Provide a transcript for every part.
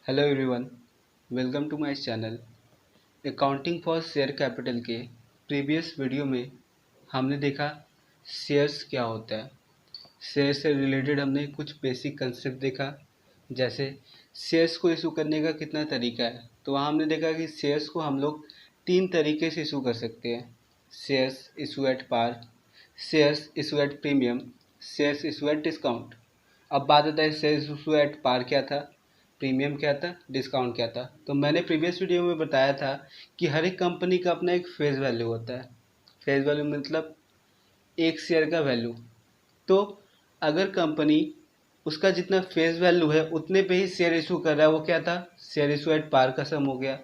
Hello everyone, welcome to my channel. Accounting for share capital के previous video में हमने देखा शेयर्स क्या होता है। शेयर से रिलेटेड हमने कुछ बेसिक कंसेप्ट देखा, जैसे शेयर्स को इशू करने का कितना तरीका है। तो वहाँ हमने देखा कि शेयर्स को हम लोग 3 तरीके से इशू कर सकते हैं। Shares issue at par, shares issue at premium, shares issue at discount. अब बात आता है शेयर्स इशू एट पार क्या था, प्रीमियम क्या था, डिस्काउंट क्या था। तो मैंने प्रीवियस वीडियो में बताया था कि हर एक कंपनी का अपना एक फेस वैल्यू होता है। फेस वैल्यू मतलब एक शेयर का वैल्यू। तो अगर कंपनी उसका जितना फेस वैल्यू है उतने पे ही शेयर इशू कर रहा है, वो क्या था, शेयर इशू एट पार का सम हो गया।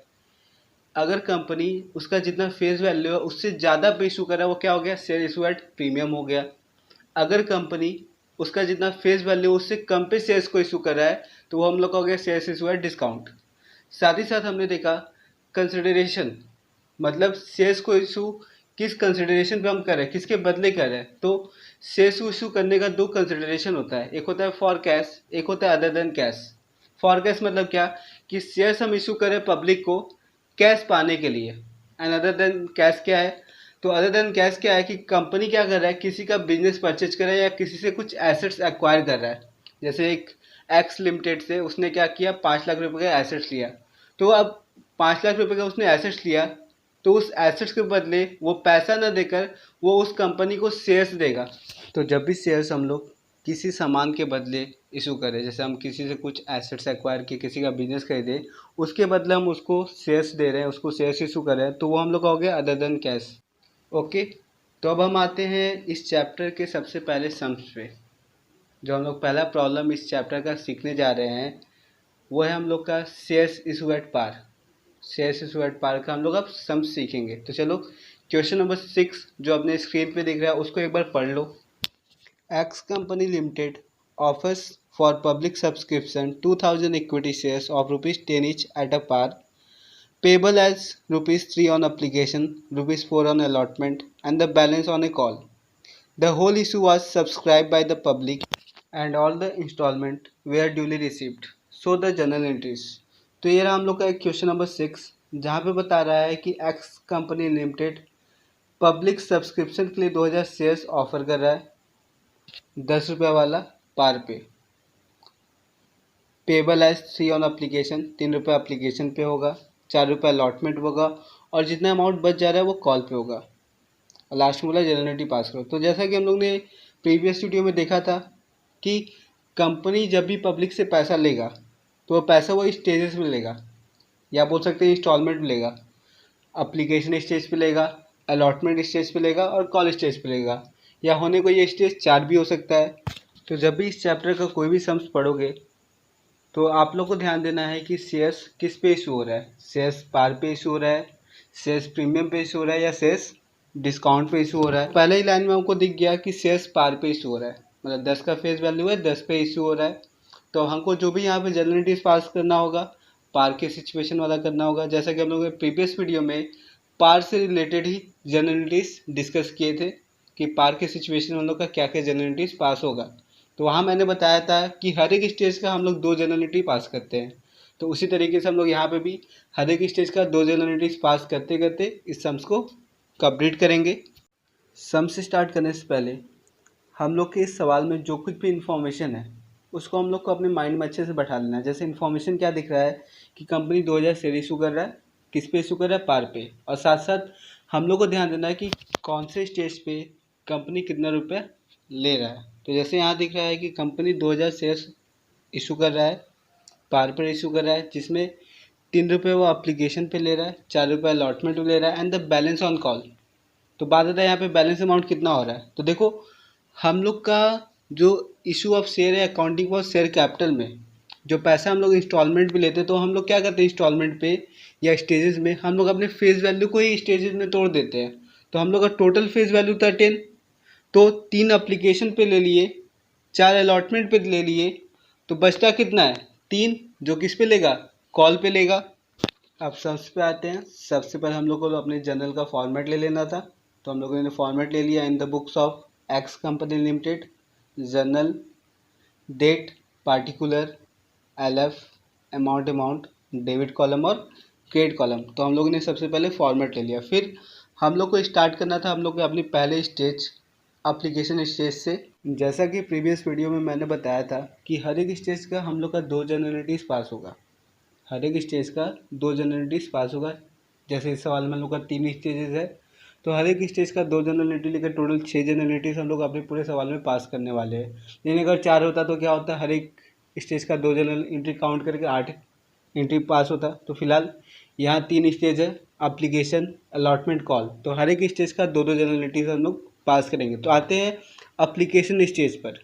अगर कंपनी उसका जितना फेस वैल्यू है उससे ज़्यादा पे इशू कर रहा है, वो क्या हो गया, शेयर इशू एट प्रीमियम हो गया। अगर कंपनी उसका जितना फेस वैल्यू उससे कम पे शेयर्स को इशू कर रहा है, तो वो हम लोग का हो गया शेयर्स इशू एट डिस्काउंट। साथ ही साथ हमने देखा कंसिडरेशन, मतलब शेयर्स को इशू किस कंसिडरेशन पे हम कर रहे हैं, किसके बदले कर रहे हैं। तो शेयर्स को इशू करने का 2 कंसिडरेशन होता है, एक होता है फॉर कैश, एक होता है other than cash. For cash मतलब क्या, कि शेयर्स हम इशू करें पब्लिक को कैश पाने के लिए। एंड अदर देन कैश क्या है, तो अदर देन कैश क्या है कि कंपनी क्या कर रहा है, किसी का बिजनेस परचेज कर रहा है या किसी से कुछ एसेट्स एक्वायर कर रहा है। जैसे एक एक्स लिमिटेड से उसने क्या किया, 5 लाख रुपए का एसेट्स लिया। तो अब 5 लाख रुपए का उसने एसेट्स लिया, तो उस एसेट्स के बदले वो पैसा ना देकर वो उस कंपनी को शेयर्स देगा। तो जब भी शेयर्स हम लोग किसी सामान के बदले इशू करें, जैसे हम किसी से कुछ एसेट्स एक्वायर किए, किसी का बिजनेस खरीदे, उसके बदले हम उसको शेयर्स दे रहे हैं, उसको शेयर्स इशू कर रहे हैं, तो वो हम लोग का हो गया अदर देन कैश। ओके। तो अब हम आते हैं इस चैप्टर के सबसे पहले सम्स पे। जो हम लोग पहला प्रॉब्लम इस चैप्टर का सीखने जा रहे हैं वो है हम लोग का shares issue at par. Shares issue at par का हम लोग अब सम्स सीखेंगे। तो चलो क्वेश्चन नंबर 6 जो अपने स्क्रीन पे दिख रहा है उसको एक बार पढ़ लो। X company limited offers for public subscription 2000 equity shares of rupees 10 each at a par, payable as rupees 3 on application, rupees 4 on allotment, and the balance on a call. The whole issue was subscribed by the public and all the installment were duly received. So the journal entries. तो ये रहा हम लोग का एक question number 6, जहाँ पे बता रहा है कि x company limited public subscription के लिए 2000 शेयर्स ऑफर कर रहा है, 10 रुपये वाला पार पे। पेबल एज 3 ऑन अप्लीकेशन, 3 रुपये अप्लीकेशन पे होगा, 4 रुपये अलॉटमेंट होगा, और जितना अमाउंट बच जा रहा है वो कॉल पे होगा। और लास्ट में बोला जनरलिटी पास करो। तो जैसा कि हम लोग ने प्रीवियस वीडियो में देखा था कि कंपनी जब भी पब्लिक से पैसा लेगा तो वो पैसा वो स्टेजेस में लेगा, या बोल सकते हैं इंस्टॉलमेंट में लेगा। अप्लीकेशन स्टेज पे लेगा, अलॉटमेंट स्टेज पे लेगा और कॉल स्टेज पे लेगा, या होने को ये स्टेज 4 भी हो सकता है। तो जब भी इस चैप्टर का कोई भी सम्स पढ़ोगे तो आप लोग को ध्यान देना है कि शेयर्स किस पे इशू हो रहा है, शेयर्स पार पे इशू हो रहा है, शेयर्स प्रीमियम पे इशू हो रहा है, या शेयर्स डिस्काउंट पे इशू हो रहा है। पहले ही लाइन में हमको दिख गया कि शेयर्स पार पे इशू हो रहा है, मतलब 10 का फेस वैल्यू है, 10 पे इशू हो रहा है। तो हमको जो भी यहाँ पे जनरलिटीज पास करना होगा, पार के सिचुएशन वाला करना होगा। जैसा कि हम लोग प्रीवियस वीडियो में पार से रिलेटेड ही जनरलिटीज डिस्कस किए थे कि पार के सिचुएशन में हम लोग का क्या क्या जनरलिटीज पास होगा। तो वहाँ मैंने बताया था कि हर एक स्टेज का हम लोग 2 जनरलिटी पास करते हैं। तो उसी तरीके से हम लोग यहाँ पे भी हर एक स्टेज का 2 जनरलिटीज पास करते करते इस सम्स को कंप्लीट करेंगे। सम से स्टार्ट करने से पहले हम लोग के इस सवाल में जो कुछ भी इन्फॉर्मेशन है उसको हम लोग को अपने माइंड में अच्छे से बैठा लेना है। जैसे इन्फॉर्मेशन क्या दिख रहा है कि कंपनी 2000 शेयर इशू कर रहा है, किस पे इशू कर रहा है, पार पे। और साथ साथ हम लोग को ध्यान देना है कि कौन से स्टेज पे कंपनी कितना रुपया ले रहा है। तो जैसे यहाँ दिख रहा है कि कंपनी 2000 शेयर्स इशू कर रहा है, पार पर इशू कर रहा है, जिसमें 3 रुपये वो अप्लीकेशन पे ले रहा है, 4 रुपये अलॉटमेंट ले रहा है, and the balance on call. तो बात आता है यहाँ पे बैलेंस अमाउंट कितना हो रहा है। तो देखो हम लोग का जो इशू ऑफ शेयर है अकाउंटिंग फॉर शेयर कैपिटल में, जो पैसा हम लोग इंस्टॉलमेंट पे लेते हैं, तो हम लोग क्या करते हैं इंस्टॉलमेंट पे या स्टेजेस में हम लोग अपने फेस वैल्यू को ही स्टेजेस में तोड़ देते हैं। तो हम लोग का टोटल फेस वैल्यू था 10, तो 3 अप्लीकेशन पे ले लिए, 4 अलॉटमेंट पे ले लिए, तो बचता कितना है 3, जो किस पे लेगा, कॉल पे लेगा। अब सबसे पे आते हैं। सबसे पहले हम लोग को अपने जर्नल का फॉर्मेट ले लेना था। तो हम लोगों ने फॉर्मेट ले लिया, in the books of X company limited, journal, date, particular, L F amount debit column और क्रेडिट कॉलम। तो हम लोगों ने सबसे पहले फॉर्मेट ले लिया। फिर हम लोग को स्टार्ट करना था हम लोग को अपनी पहले स्टेज एप्लीकेशन स्टेज से। जैसा कि प्रीवियस वीडियो में मैंने बताया था कि हर एक स्टेज का हम लोग का 2 जनरलिटीज़ पास होगा। हर एक स्टेज का 2 जनरलिटीज़ पास होगा। जैसे इस सवाल में हम लोग का 3 स्टेजेस है, तो हर एक स्टेज का 2 जनरलिटी लेकर टोटल 6 जनरलिटीज़ हम लोग अपने पूरे सवाल में पास करने वाले हैं। लेकिन अगर 4 होता तो क्या होता, हर एक स्टेज का 2 जनरल एंट्री काउंट करके 8 एंट्री पास होता। तो फिलहाल यहाँ 3 स्टेज है, एप्लीकेशन, अलॉटमेंट, कॉल। तो हर एक स्टेज का 2 जनरलिटीज़ हम लोग पास करेंगे। तो आते हैं एप्लीकेशन स्टेज पर।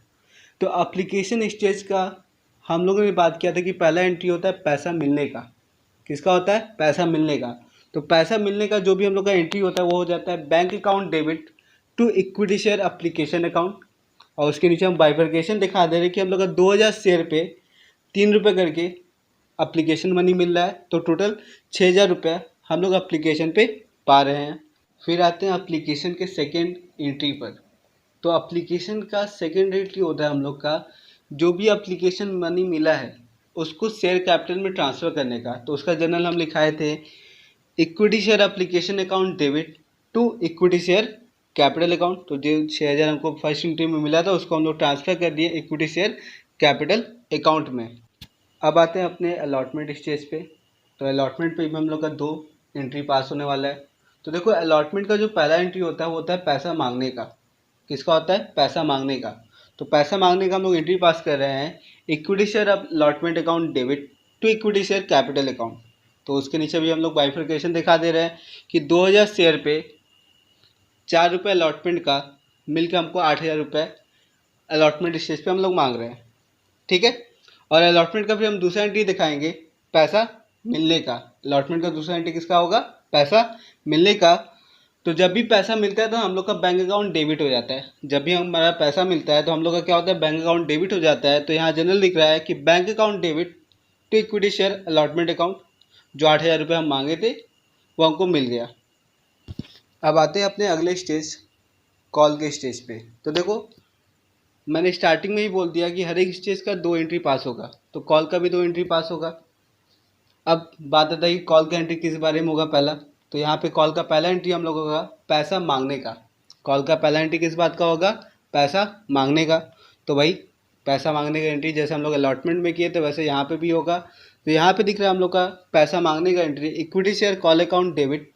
तो एप्लीकेशन स्टेज का हम लोगों ने बात किया था कि पहला एंट्री होता है पैसा मिलने का। किसका होता है? पैसा मिलने का। तो पैसा मिलने का जो भी हम लोग का एंट्री होता है वो हो जाता है bank account debit to equity share application account. और उसके नीचे हम बाइफर्केशन दिखा दे रहे हैं कि हम लोग का 2000 शेयर पे 3 रुपये करके एप्लीकेशन मनी मिल रहा है। तो टोटल 6000 रुपये हम लोग एप्लीकेशन पे पा रहे हैं। फिर आते हैं एप्लीकेशन के सेकेंड एंट्री पर। तो एप्लीकेशन का सेकेंड एंट्री होता है हम लोग का जो भी एप्लीकेशन मनी मिला है उसको शेयर कैपिटल में ट्रांसफ़र करने का। तो उसका जनरल हम लिखाए थे equity share application account debit to equity share capital account. तो जो 6000 हमको फर्स्ट एंट्री में मिला था उसको हम लोग ट्रांसफ़र कर दिए इक्विटी शेयर कैपिटल अकाउंट में। अब आते हैं अपने अलॉटमेंट स्टेज पे। तो अलॉटमेंट पे भी हम लोग का 2 एंट्री पास होने वाला है। तो देखो अलॉटमेंट का जो पहला एंट्री होता है वो होता है पैसा मांगने का। किसका होता है? पैसा मांगने का। तो पैसा मांगने का हम लोग एंट्री पास कर रहे हैं equity share allotment account debit to equity share capital account. तो उसके नीचे भी हम लोग बाइफर्केशन दिखा दे रहे हैं कि 2000 शेयर पे 4 रुपये अलॉटमेंट का मिलकर हमको 8000 रुपये अलॉटमेंट स्टेज पे हम लोग मांग रहे हैं। ठीक है। और अलॉटमेंट का फिर हम दूसरा एंट्री दिखाएंगे पैसा मिलने का। अलॉटमेंट का दूसरा एंट्री किसका होगा? पैसा मिलने का। तो जब भी पैसा मिलता है तो हम लोग का बैंक अकाउंट डेबिट हो जाता है। जब भी हमारा पैसा मिलता है तो हम लोग का क्या होता है? बैंक अकाउंट डेबिट हो जाता है। तो यहाँ जनरल दिख रहा है कि bank account debit to equity share allotment account. जो 8000 रुपये हम मांगे थे वो हमको मिल गया। अब आते हैं अपने अगले स्टेज कॉल के स्टेज पे। तो देखो मैंने स्टार्टिंग में ही बोल दिया कि हर एक स्टेज का 2 एंट्री पास होगा। तो कॉल का भी 2 एंट्री पास होगा। अब बात आता है कि कॉल का एंट्री किस बारे में होगा पहला। तो यहाँ पे कॉल का पहला एंट्री हम लोगों का पैसा मांगने का। कॉल का पहला एंट्री किस बात का होगा? पैसा मांगने का। तो भाई पैसा मांगने का एंट्री जैसे हम लोग अलॉटमेंट में किए थे वैसे यहाँ पे भी होगा। तो यहाँ पे दिख रहा है हम लोग का पैसा मांगने का entry equity share call account debit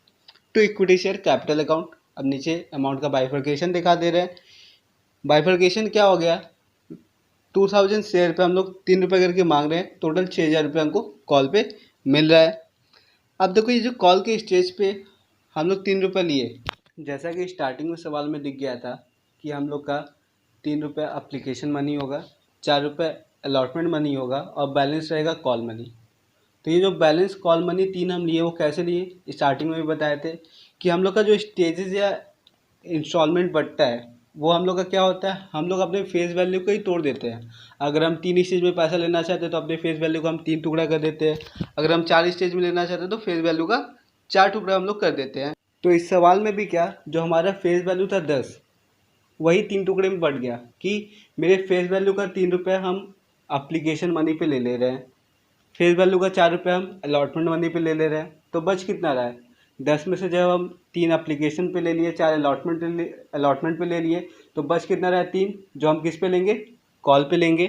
to equity share capital account. अब नीचे अमाउंट का बाइफर्केशन दिखा दे रहे हैं। बाइफर्केशन क्या हो गया? 2000 शेयर पे हम लोग 3 रुपये करके मांग रहे हैं। टोटल 6000 रुपये हमको कॉल पे मिल रहा है। अब देखो ये जो कॉल के स्टेज पे हम लोग 3 रुपये लिए, जैसा कि स्टार्टिंग में सवाल में दिख गया था कि हम लोग का 3 रुपये एप्लीकेशन मनी होगा, 4 रुपये अलॉटमेंट मनी होगा और बैलेंस रहेगा कॉल मनी। तो ये जो बैलेंस कॉल मनी 3 हम लिए वो कैसे लिए? स्टार्टिंग में भी बताए थे कि हम लोग का जो स्टेजेस या इंस्टॉलमेंट बढ़ता है वो हम लोग का क्या होता है, हम लोग अपने फेस वैल्यू को ही तोड़ देते हैं। अगर हम 3 स्टेज में पैसा लेना चाहते हैं तो अपने फेस वैल्यू को हम 3 टुकड़ा कर देते हैं। अगर हम 4 स्टेज में लेना चाहते हैं तो फेस वैल्यू का 4 टुकड़ा हम लोग कर देते हैं। तो इस सवाल में भी क्या, जो हमारा फेस वैल्यू था 10 वही 3 टुकड़े में बढ़ गया कि मेरे फेस वैल्यू का 3 रुपये हम एप्लीकेशन मनी पे ले रहे हैं, फेस वैल्यू का 4 रुपये हम अलॉटमेंट मनी पे ले रहे हैं। तो बच कितना रहा है? 10 में से जब हम 3 एप्लीकेशन पे ले लिए, 4 अलॉटमेंट पे ले लिए, तो बच कितना रहा? 3, जो हम किस पे लेंगे? कॉल पे लेंगे।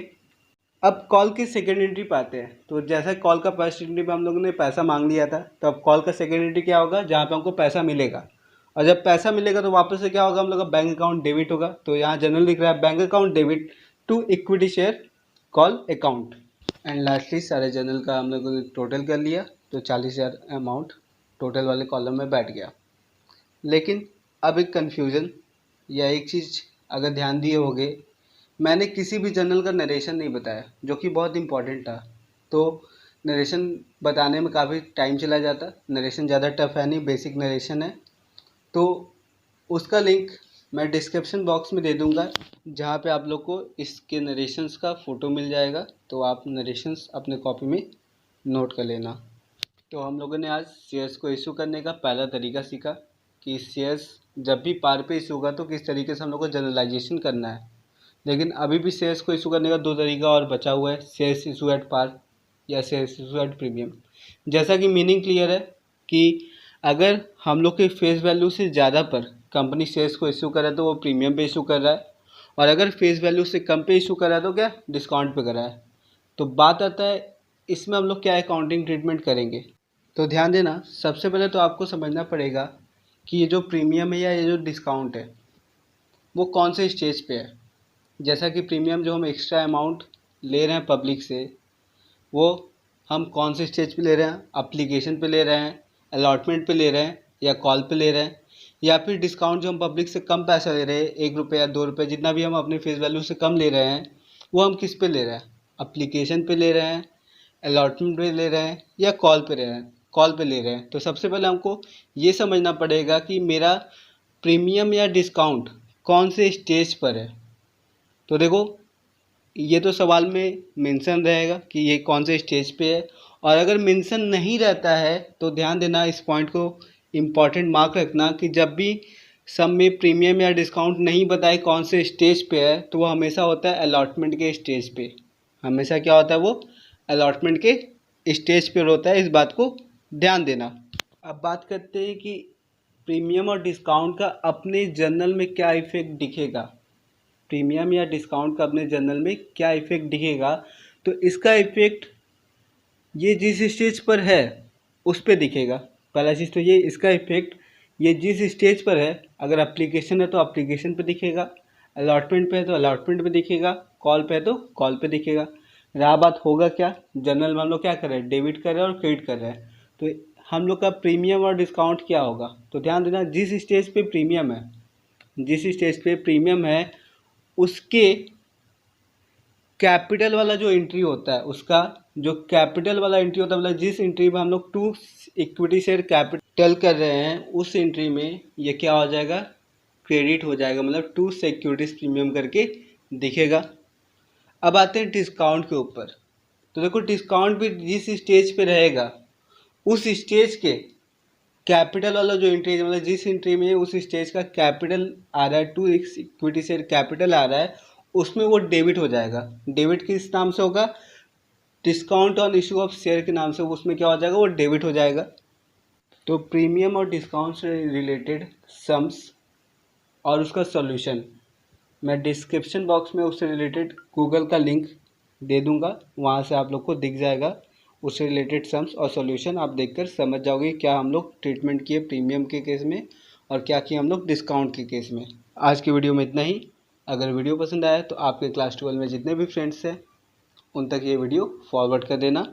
अब कॉल की सेकेंड एंट्री पाते हैं। तो जैसा कॉल का फर्स्ट एंट्री में हम लोगों ने पैसा मांग लिया था, तो अब कॉल का सेकेंड एंट्री क्या होगा? जहाँ पे हमको पैसा मिलेगा। और जब पैसा मिलेगा तो वापस से क्या होगा? हम लोग का बैंक अकाउंट डेबिट होगा। तो यहाँ जनरल लिख रहा है bank account debit to equity share call account. And lastly सारे जनरल का हम लोगों ने टोटल कर लिया तो 40,000 अमाउंट टोटल वाले कॉलम में बैठ गया। लेकिन अब एक कन्फ्यूज़न या एक चीज़ अगर ध्यान दिए होगे, मैंने किसी भी जनरल का नरेशन नहीं बताया जो कि बहुत इंपॉर्टेंट था। तो नरेशन बताने में काफ़ी टाइम चला जाता। नरेशन ज़्यादा टफ है नहीं, बेसिक नरेशन है। तो उसका लिंक मैं डिस्क्रिप्शन बॉक्स में दे दूंगा, जहाँ पे आप लोग को इसके नरेशंस का फ़ोटो मिल जाएगा। तो आप नरेशंस अपने कॉपी में नोट कर लेना। तो हम लोगों ने आज शेयर्स को इशू करने का पहला तरीका सीखा कि शेयर्स जब भी पार पे इशू होगा तो किस तरीके से हम लोग को जनरलाइजेशन करना है। लेकिन अभी भी शेयर्स को इशू करने का 2 तरीका और बचा हुआ है, शेयर्स इशू एट पार या शेयर्स इशूड प्रीमियम। जैसा कि मीनिंग क्लियर है कि अगर हम लोग के फेस वैल्यू से ज़्यादा पर कंपनी शेयर्स को इशू कर रहा है तो वो प्रीमियम पे इशू कर रहा है, और अगर फेस वैल्यू से कम पे इशू कर रहा है तो क्या डिस्काउंट पे कर रहा है। तो बात आता है इसमें हम लोग क्या अकाउंटिंग ट्रीटमेंट करेंगे। तो ध्यान देना, सबसे पहले तो आपको समझना पड़ेगा कि ये जो प्रीमियम है या ये जो डिस्काउंट है वो कौन से स्टेज पे है। जैसा कि प्रीमियम जो हम एक्स्ट्रा अमाउंट ले रहे हैं पब्लिक से, वो हम कौन से स्टेज पे ले रहे हैं, एप्लीकेशन पे ले रहे हैं, अलॉटमेंट पे ले रहे हैं, या कॉल पे ले रहे हैं, या फिर डिस्काउंट जो हम पब्लिक से कम पैसा ले रहे हैं, 1 रुपये या 2 रुपये जितना भी हम अपने फेस वैल्यू से कम ले रहे हैं, वो हम किस पे ले रहे हैं, एप्लीकेशन पे ले रहे हैं, अलॉटमेंट पे ले रहे हैं, या कॉल पे ले रहे हैं। तो सबसे पहले हमको ये समझना पड़ेगा कि मेरा प्रीमियम या डिस्काउंट कौन से स्टेज पर है। तो देखो, ये तो सवाल में मेंशन रहेगा कि ये कौन से स्टेज पे है, और अगर मेंशन नहीं रहता है तो ध्यान देना, इस पॉइंट को इम्पॉर्टेंट मार्क रखना कि जब भी सब में प्रीमियम या डिस्काउंट नहीं बताए कौन से स्टेज पे है तो वो हमेशा होता है अलॉटमेंट के स्टेज पे। हमेशा क्या होता है, वो अलॉटमेंट के स्टेज पे होता है, इस बात को ध्यान देना। अब बात करते हैं कि प्रीमियम और डिस्काउंट का अपने जर्नल में क्या इफेक्ट दिखेगा। प्रीमियम या डिस्काउंट का अपने जर्नल में क्या इफेक्ट दिखेगा, तो इसका इफेक्ट ये जिस स्टेज पर है उस पर दिखेगा। पहला चीज़ तो ये, इसका इफेक्ट ये जिस स्टेज पर है, अगर एप्लीकेशन है तो एप्लीकेशन पे दिखेगा, अलॉटमेंट पे है तो अलॉटमेंट पे दिखेगा, कॉल पे है तो कॉल पे दिखेगा। रहा बात होगा क्या, जर्नल में हम लोग क्या कर रहे हैं, डेबिट कर रहे हैं और क्रेडिट कर रहे हैं, तो हम लोग का प्रीमियम और डिस्काउंट क्या होगा। तो ध्यान देना, जिस स्टेज पे प्रीमियम है, उसके कैपिटल वाला जो एंट्री होता है, उसका जो कैपिटल वाला एंट्री होता है, मतलब जिस एंट्री में हम लोग 2 इक्विटी शेयर कैपिटल कर रहे हैं, उस एंट्री में ये क्या हो जाएगा, क्रेडिट हो जाएगा, मतलब 2 सिक्योरिटीज प्रीमियम करके दिखेगा। अब आते हैं डिस्काउंट के ऊपर। तो देखो, डिस्काउंट भी जिस स्टेज पे रहेगा उस स्टेज के कैपिटल वाला जो एंट्री है, मतलब जिस एंट्री में उस स्टेज का कैपिटल आ रहा है, 2 इक्विटी शेयर कैपिटल आ रहा है, उसमें वो डेबिट हो जाएगा। डेबिट किस नाम से होगा, discount on issue of share के नाम से, उसमें क्या हो जाएगा, वो डेबिट हो जाएगा। तो प्रीमियम और डिस्काउंट से रिलेटेड सम्स और उसका सॉल्यूशन मैं डिस्क्रिप्शन बॉक्स में उससे रिलेटेड गूगल का लिंक दे दूंगा, वहाँ से आप लोग को दिख जाएगा। उससे रिलेटेड सम्स और सॉल्यूशन आप देखकर समझ जाओगे क्या हम लोग ट्रीटमेंट किए प्रीमियम के केस में और क्या किए हम लोग डिस्काउंट के केस में। आज की वीडियो में इतना ही। अगर वीडियो पसंद आया तो आपके क्लास 12 में जितने भी फ्रेंड्स हैं उन तक ये वीडियो फॉरवर्ड कर देना।